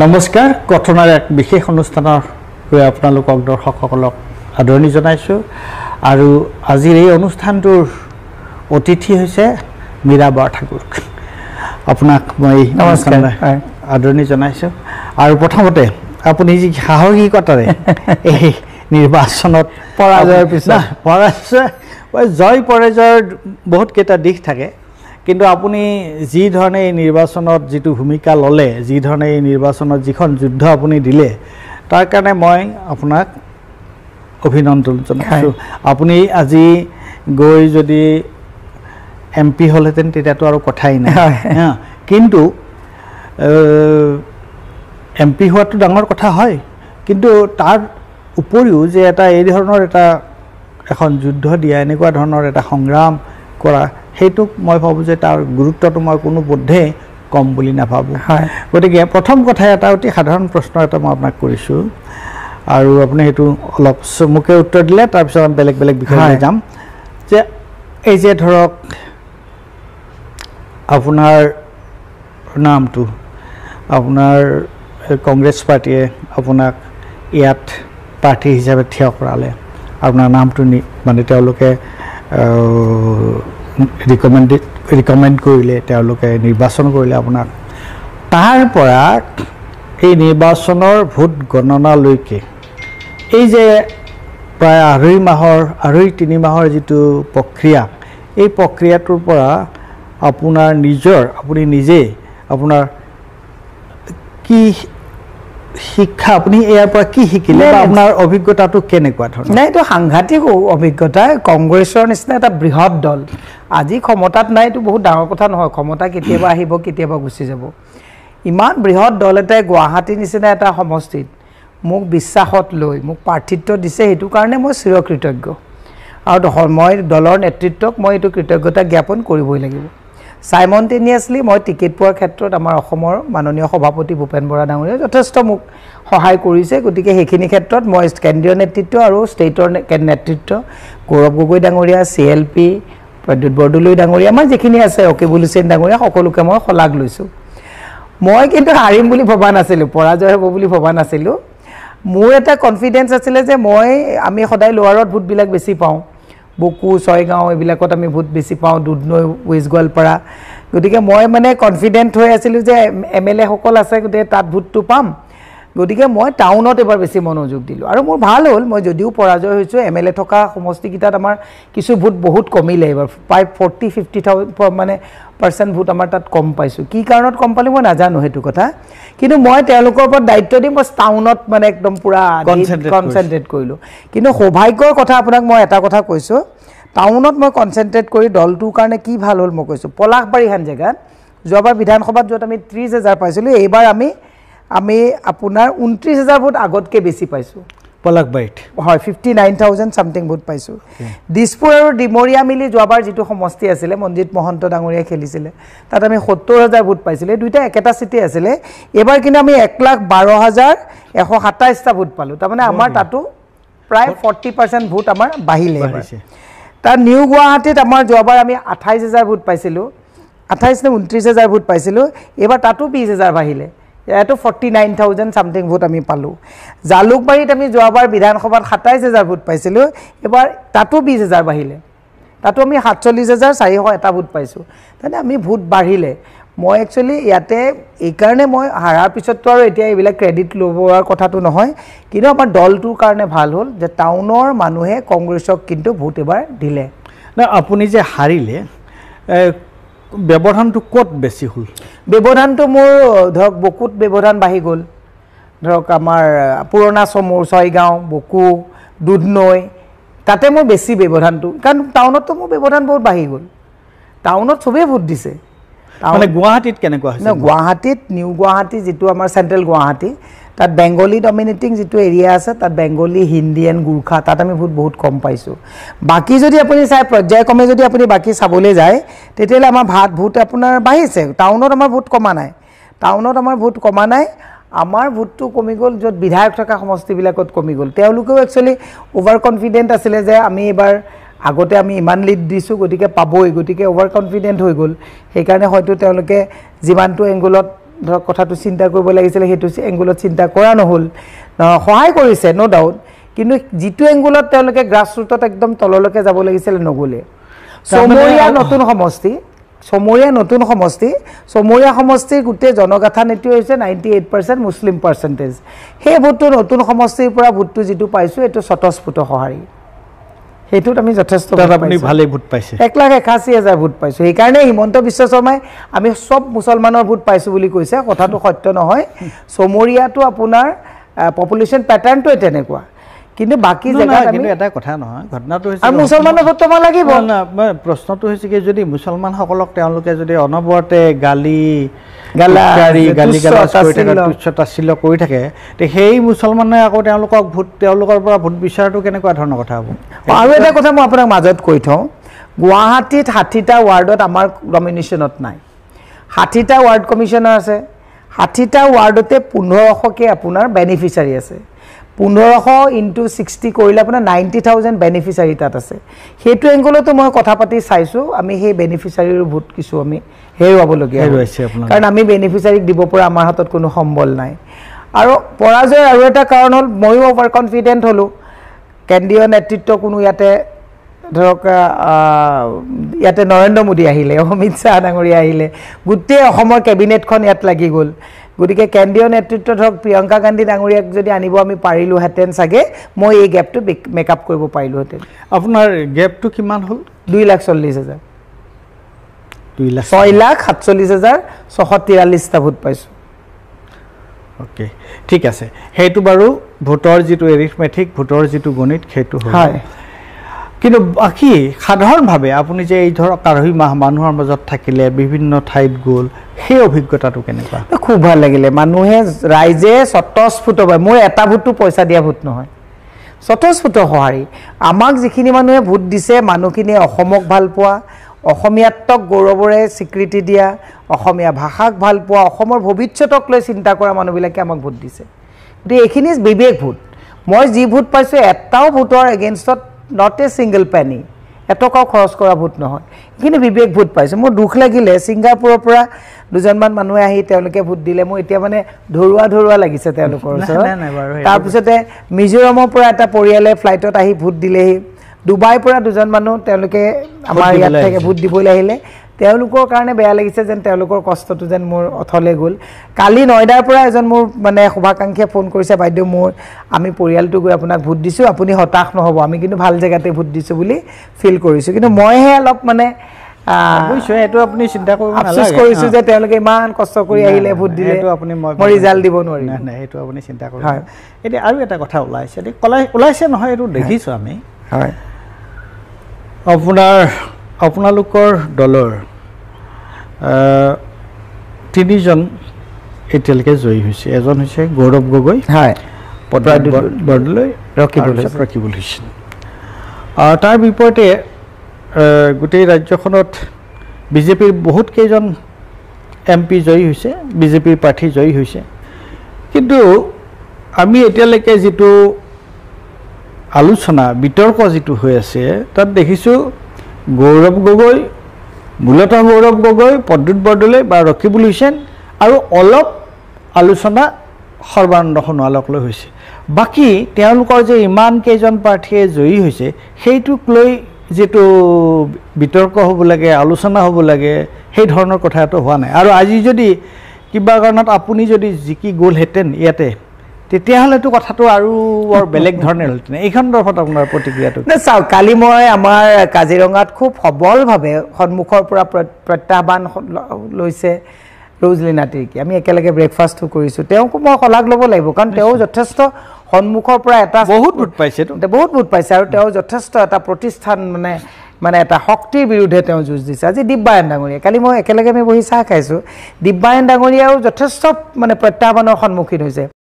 নমস্কাৰ কথনাৰ এক বিশেষ অনুষ্ঠানৰ হৈ আপোনালোকক দৰ্শকসকলক আদৰণি জনাইছোঁ আৰু আজিৰ এই অনুষ্ঠানটোৰ অতিথি হৈছে মীৰা ঠাকুৰ আপোনাক মই নমস্কাৰ আদৰণি জনাইছোঁ আৰু প্ৰথমতে আপুনি যি সাহসিকতাৰে এই নিৰ্বাচনত পৰাজয়ৰ পিছত জয় পৰাজয়ৰ বহুত কেইটা দিশ থাকে কিন্তু আপুনি যি ধৰণে এই নিৰ্বাচনত যিটো ভূমিকা ল'লে যি ধৰণে এই নিৰ্বাচনত যিখন যুদ্ধ আপুনি দিলে তাৰ কাৰণে মই আপোনাক অভিনন্দন জনাইছোঁ আপুনি আজি গৈ যদি এমপি হ'লহেঁতেন তেতিয়াতো আৰু কথাই নাই কিন্তু এমপি হোৱাটো ডাঙৰ কথা হয় কিন্তু তাৰ উপৰিও যে এটা এই ধৰণৰ এখন যুদ্ধ দিয়া এনেকুৱা ধৰণৰ এটা সংগ্ৰাম কৰা সেইটোক মই ভাবোঁ যে তাৰ গুৰুত্বটো মই কোনো পধ্যে কম বুলি নাভাবোঁ গতিকে প্ৰথম কথা এটা অতি সাধাৰণ প্ৰশ্ন এটা মই আপোনাক কৰিছোঁ আৰু আপুনি সেইটো অলপ চমুকে উত্তৰ দিলে তাৰপিছত আমি বেলেগ বেলেগ বিষয়লৈ যাম যে এই যে ধৰক আপোনাৰ নামটো আপোনাৰ কংগ্ৰেছ পাৰ্টীয়ে আপোনাক ইয়াত প্ৰাৰ্থী হিচাপে থিয় কৰালে আপোনাৰ নামটো মানে তেওঁলোকে ৰিকমেণ্ড কৰিলে তেওঁলোকে নিৰ্বাচন কৰিলে আপোনাক তাৰ পৰা এই নিৰ্বাচনৰ ভোট গণনালৈকে এই যে প্ৰায় তিনি মাহৰ যিটো প্ৰক্ৰিয়া এই প্ৰক্ৰিয়াটোৰ পৰা আপুনি নিজে আপোনাৰ কি শিক্ষা আপুনি ইয়াৰ পৰা কি শিকিলে বা আপোনাৰ অভিজ্ঞতাটো কেনেকুৱা ধৰণৰ নাই এইটো সাংঘাতিক অভিজ্ঞতা কংগ্ৰেছৰ নিচিনা এটা বৃহৎ দল আজি ক্ষমতাত নাই এইটো বহুত ডাঙৰ কথা নহয় ক্ষমতা কেতিয়াবা আহিব কেতিয়াবা গুচি যাব ইমান বৃহৎ দল এটাই গুৱাহাটীৰ নিচিনা এটা সমষ্টিত মোক বিশ্বাসত লৈ মোক প্ৰাৰ্থিত্ব দিছে সেইটো কাৰণে মই চিৰকৃতজ্ঞ আৰু মই দলৰ নেতৃত্বক মই এইটো কৃতজ্ঞতা জ্ঞাপন কৰিবই লাগিব সাইমনটেনিয়াছলি মই টিকেট পোৱাৰ ক্ষেত্ৰত আমাৰ অসমৰ মাননীয় সভাপতি ভূপেন বৰা ডাঙৰীয়াই যথেষ্ট মোক সহায় কৰিছে গতিকে সেইখিনি ক্ষেত্ৰত মই কেন্দ্ৰীয় নেতৃত্ব আৰু ষ্টেটৰ নেতৃত্ব গৌৰৱ গগৈ ডাঙৰীয়া CLP প্ৰদ্যুৎ বৰদলৈ ডাঙৰীয়া আমাৰ যিখিনি আছে অকিবুল হুছেইন ডাঙৰীয়া সকলোকে মই শলাগ লৈছোঁ মই কিন্তু হাৰিম বুলি ভবা নাছিলোঁ পৰাজয় হ'ব বুলি ভবা নাছিলোঁ মোৰ এটা কনফিডেন্স আছিলে যে আমি সদায় লোৱাৰত ভোটবিলাক বেছি পাওঁ বকু ছয়গাঁও এইবিলাকত আমি ভোট বেছি পাওঁ দুধনৈ ৱেষ্ট গোৱালপাৰা গতিকে মই মানে কনফিডেন্ট হৈ আছিলোঁ যে MLA সকল আছে গতিকে তাত ভোটটো পাম গতিকে মই টাউনত এবাৰ বেছি মনোযোগ দিলোঁ আৰু মোৰ ভাল হ'ল মই যদিও পৰাজয় হৈছোঁ MLA থকা সমষ্টিকেইটাত আমাৰ কিছু ভোট বহুত কমিলে এবাৰ প্ৰায় 40-50,000 মানে % ভোট আমাৰ তাত কম পাইছোঁ কি কাৰণত কম পালোঁ মই নাজানো সেইটো কথা কিন্তু মই তেওঁলোকৰ ওপৰত দায়িত্ব দি মই টাউনত মানে একদম পুৰা কনচেনট্ৰেট কৰিলোঁ কিন্তু সৌভাগ্যৰ কথা আপোনাক মই এটা কথা কৈছোঁ টাউনত মই কনচেনট্ৰেট কৰি দলটোৰ কাৰণে কি ভাল হ'ল মই কৈছোঁ পলাশবাৰীহান জেগাত যোৱাবাৰ বিধানসভাত য'ত আমি 30,000 পাইছিলোঁ এইবাৰ আমি আপোনাৰ 29,000 ভোট আগতকৈ বেছি পাইছোঁ পলাশবাৰীত হয় 59,000 সামথিং ভোট পাইছোঁ দিছপুৰ আৰু ডিমৰীয়া মিলি যোৱাবাৰ যিটো সমষ্টি আছিলে মনজিত মহন্ত ডাঙৰীয়া খেলিছিলে তাত আমি 70,000 ভোট পাইছিলে দুইটা একেটা চিটি আছিলে এবাৰ কিন্তু আমি 1,12,127টা ভোট পালোঁ তাৰমানে আমাৰ তাতো প্ৰায় 40% ভোট আমাৰ বাঢ়িলে তাৰ নিউ গুৱাহাটীত আমাৰ যোৱাবাৰ আমি 28,000 ভোট পাইছিলোঁ 28 নে 29,000 ভোট পাইছিলোঁ এবাৰ তাতো 20,000 বাঢ়িলে ইয়াতো 49,000 সামথিং ভোট আমি পালোঁ জালুকবাৰীত আমি যোৱাবাৰ বিধানসভাত 27,000 ভোট পাইছিলোঁ এবাৰ তাতো 20,000 বাঢ়িলে তাতো আমি 47,401 ভোট পাইছোঁ তাৰমানে আমি ভোট বাঢ়িলে মই একচুৱেলি ইয়াতে এইকাৰণে মই হাৰাৰ পিছততো আৰু এতিয়া এইবিলাক ক্ৰেডিট ল'বৰ কথাটো নহয় কিন্তু আমাৰ দলটোৰ কাৰণে ভাল হ'ল যে টাউনৰ মানুহে কংগ্ৰেছক কিন্তু ভোট এবাৰ দিলে না আপুনি যে হাৰিলে ব্যৱধানটো ক'ত বেছি হ'ল ব্যৱধানটো মোৰ ধৰক বকুত ব্যৱধান বাঢ়ি গ'ল ধৰক আমাৰ পুৰণা চমুৰ ছয়গাঁও বকু দুধনৈ তাতে মোৰ বেছি ব্যৱধানটো কাৰণ টাউনততো মোৰ ব্যৱধান বহুত বাঢ়ি গ'ল টাউনত চবেই ভোট দিছে মানে গুৱাহাটীত কেনেকুৱা হৈছে গুৱাহাটীত নিউ গুৱাহাটী যিটো আমাৰ চেণ্ট্ৰেল গুৱাহাটী তাত বেংগলী ডমিনেটিং যিটো এৰিয়া আছে তাত বেংগলী হিন্দী এণ্ড গুৰ্খা তাত আমি ভোট বহুত কম পাইছোঁ বাকী যদি আপুনি চাই পৰ্যায়ক্ৰমে যদি আপুনি বাকী চাবলৈ যায় তেতিয়াহ'লে আমাৰ ভোট আপোনাৰ বাঢ়িছে টাউনত আমাৰ ভোট কমা নাই আমাৰ ভোটটো কমি গ'ল য'ত বিধায়ক থকা সমষ্টিবিলাকত কমি গ'ল তেওঁলোকেও একচুৱেলি অভাৰ কনফিডেণ্ট আছিলে যে আমি এবাৰ আগতে আমি ইমান লিড দিছোঁ গতিকে পাবই গতিকে অভাৰ কনফিডেণ্ট হৈ গ'ল সেইকাৰণে হয়তো তেওঁলোকে যিমানটো এংগলত ধৰক কথাটো চিন্তা কৰিব লাগিছিলে সেইটো এংগুলত চিন্তা কৰা নহ'ল সহায় কৰিছে নো ডাউট কিন্তু যিটো এংগুলত তেওঁলোকে গ্ৰাছৰুটত একদম তললৈকে যাব লাগিছিলে নগ'লে চমৰীয়া সমষ্টিৰ গোটেই জনগাঁথানীটো হৈছে 98% মুছলিম পাৰ্চেণ্টেজ সেই ভোটটো নতুন সমষ্টিৰ পৰা ভোটটো যিটো পাইছোঁ এইটো স্বতঃস্ফূৰ্ত সঁহাৰি সেইটোত আমি যথেষ্ট ভালেই ভোট পাইছে 1,81,000 ভোট পাইছোঁ সেইকাৰণে হিমন্ত বিশ্ব শৰ্মাই আমি চব মুছলমানৰ ভোট পাইছোঁ বুলি কৈছে কথাটো সত্য নহয় চমৰীয়াটো আপোনাৰ পপুলেশ্যন পেটাৰ্ণটোৱে তেনেকুৱা কিন্তু বাকি জেগাত কিন্তু এটা কথা নহয় ঘটনাটো হৈছে আৰু মুছলমানৰ ভোট পাব লাগিব না প্ৰশ্নটো হৈছে কি যদি মুছলমানসকলক তেওঁলোকে যদি অনবৰতে তুচ্ছতাচ্ছিল্য কৰি থাকে তে সেই মুছলমানে আকৌ তেওঁলোকৰ পৰা ভোট বিচাৰটো কেনেকুৱা ধৰণৰ কথা হ'ব আৰু এটা কথা মই আপোনাক মাজত কৈ থওঁ গুৱাহাটীত 60টা ৱাৰ্ডত আমাৰ ডমিনেশ্যনত নাই 60টা ৱাৰ্ড কমিশ্যনাৰ আছে 60টা ৱাৰ্ডতে 1500কে আপোনাৰ বেনিফিচিয়াৰী আছে 1500 into 60 কৰিলে আপোনাৰ 90,000 বেনিফিচিয়াৰী তাত আছে সেইটো এংগলতো মই কথা পাতি চাইছোঁ আমি সেই বেনিফিচিয়াৰীৰ ভোট কিছু আমি হেৰুৱাবলগীয়া হৈছে কাৰণ আমি বেনিফিচিয়াৰীক দিব পৰা আমাৰ হাতত কোনো সম্বল নাই আৰু পৰাজয়ৰ আৰু এটা কাৰণ হ'ল ময়ো অভাৰ কনফিডেণ্ট হ'লোঁ কেন্দ্ৰীয় নেতৃত্ব কোনো ইয়াতে ধৰক ইয়াতে নৰেন্দ্ৰ মোদী আহিলে অমিত শ্বাহ ডাঙৰীয়া আহিলে গোটেই অসমৰ কেবিনেটখন ইয়াত লাগি গ'ল গতিকে কেন্দ্ৰীয় নেতৃত্ব ধৰক প্ৰিয়ংকা গান্ধী ডাঙৰীয়াক যদি আনিব আমি পাৰিলোহেঁতেন চাগে মই এই গেপটো মেকআপ কৰিব পাৰিলোহেঁতেন আপোনাৰ গেপটো কিমান হ'ল 2,40,000 6,47,643টা ভোট পাইছোঁ অ'কে ঠিক আছে সেইটো বাৰু ভোটৰ যিটো এৰিথমেটিক ভোটৰ যিটো গণিত সেইটো হয় কিন্তু বাকী সাধাৰণভাৱে আপুনি যে এই ধৰক আঢ়ৈ মাহ মানুহৰ মাজত থাকিলে বিভিন্ন ঠাইত গ'ল সেই অভিজ্ঞতাটো কেনেকুৱা খুব ভাল লাগিলে মানুহে ৰাইজে স্বতঃস্ফূৰ্তভাৱে মোৰ এটা ভোটটো পইচা দিয়া ভোট নহয় স্বতঃস্ফূৰ্ত সঁহাৰি আমাক যিখিনি মানুহে ভোট দিছে মানুহখিনিয়ে অসমক ভাল পোৱা অসমীয়াত্বক গৌৰৱৰে স্বীকৃতি দিয়া অসমীয়া ভাষাক ভাল পোৱা অসমৰ ভৱিষ্যতক লৈ চিন্তা কৰা মানুহবিলাকে আমাক ভোট দিছে গতিকে এইখিনি বিবেক ভোট মই যি ভোট পাইছোঁ এটাও ভোটৰ এগেইনষ্টত নট এ ছিংগল পেনি এটকাও খৰচ কৰা ভোট নহয় এইখিনি বিবেক ভোট পাইছোঁ মোৰ দুখ লাগিলে ছিংগাপুৰৰ পৰা দুজনমান মানুহে আহি তেওঁলোকে ভোট দিলে মোৰ এতিয়া মানে ধৰুৱা লাগিছে তেওঁলোকৰ ওচৰত তাৰপিছতে মিজোৰামৰ পৰা এটা পৰিয়ালে ফ্লাইটত আহি ভোট দিলেহি ডুবাইৰ পৰা দুজন মানুহ তেওঁলোকে আমাৰ ইয়াত থেকে ভোট দিবলৈ আহিলে তেওঁলোকৰ কাৰণে বেয়া লাগিছে যেন তেওঁলোকৰ কষ্টটো যেন মোৰ অথলে গ'ল কালি নয়ডাৰ পৰা এজন মোৰ মানে শুভাকাংক্ষীয়ে ফোন কৰিছে বাইদেউ মোৰ আমি পৰিয়ালটো গৈ আপোনাক ভোট দিছোঁ আপুনি হতাশ নহ'ব আমি কিন্তু ভাল জেগাতে ভোট দিছোঁ বুলি ফিল কৰিছোঁ কিন্তু মইহে অলপ মানে এইটো আপুনি চিন্তা কৰিব আফচোচ কৰিছোঁ যে তেওঁলোকে ইমান কষ্ট কৰি আহিলে ভোট দিলে মই ৰিজাল্ট দিব নোৱাৰিম নাই সেইটো আপুনি চিন্তা কৰিব এতিয়া আৰু এটা কথা ওলাইছে ওলাইছে নহয় এইটো দেখিছোঁ আমি হয় আপোনালোকৰ দলৰ 3জন এতিয়ালৈকে জয়ী হৈছে এজন হৈছে গৌৰৱ গগৈ হয় বৰদলৈ ৰকিবুল হুছেইন তাৰ বিপৰীতে গোটেই ৰাজ্যখনত বিজেপিৰ বহুত কেইজন MP জয়ী হৈছে বিজেপিৰ প্ৰাৰ্থী জয়ী হৈছে কিন্তু আমি এতিয়ালৈকে যিটো আলোচনা বিতৰ্ক যিটো হৈ আছে তাত দেখিছোঁ গৌৰৱ গগৈ মূলতঃ গৌৰৱ গগৈ প্ৰদ্যুৎ বৰদলৈ বা ৰকিবুল হুছেইন আৰু অলপ আলোচনা সৰ্বানন্দ সোণোৱালক লৈ হৈছে বাকী তেওঁলোকৰ যে ইমান কেইজন প্ৰাৰ্থীয়ে জয়ী হৈছে সেইটোক লৈ যেটো বিতৰ্ক হ'ব লাগে আলোচনা হ'ব লাগে সেই ধৰণৰ কথা এটা হোৱা নাই আৰু আজি যদি কিবা কাৰণত আপুনি যদি জিকি গ'লহেঁতেন ইয়াতে তেতিয়াহ'লেতো কথাটো আৰু বৰ বেলেগ ধৰণে হ'লহেঁতেন এই সন্দৰ্ভত আপোনাৰ প্ৰতিক্ৰিয়াটো চাওক কালি মই আমাৰ কাজিৰঙাত খুব সবলভাৱে সন্মুখৰ পৰা প্ৰত্যাহ্বান লৈছে ৰৌজলিনা তিৰ্কী আমি একেলগে ব্ৰেকফাষ্টো কৰিছোঁ তেওঁকো মই শলাগ ল'ব লাগিব কাৰণ তেওঁ যথেষ্ট সন্মুখৰ পৰা এটা বহুত ভোট পাইছে আৰু তেওঁ যথেষ্ট এটা প্ৰতিষ্ঠান মানে এটা শক্তিৰ বিৰুদ্ধে তেওঁ যুঁজ দিছে আজি দিব্যায়ন ডাঙৰীয়া কালি মই একেলগে আমি বহি চাহ খাইছোঁ দিব্যায়ন ডাঙৰীয়াও যথেষ্ট মানে প্ৰত্যাহ্বানৰ সন্মুখীন হৈছে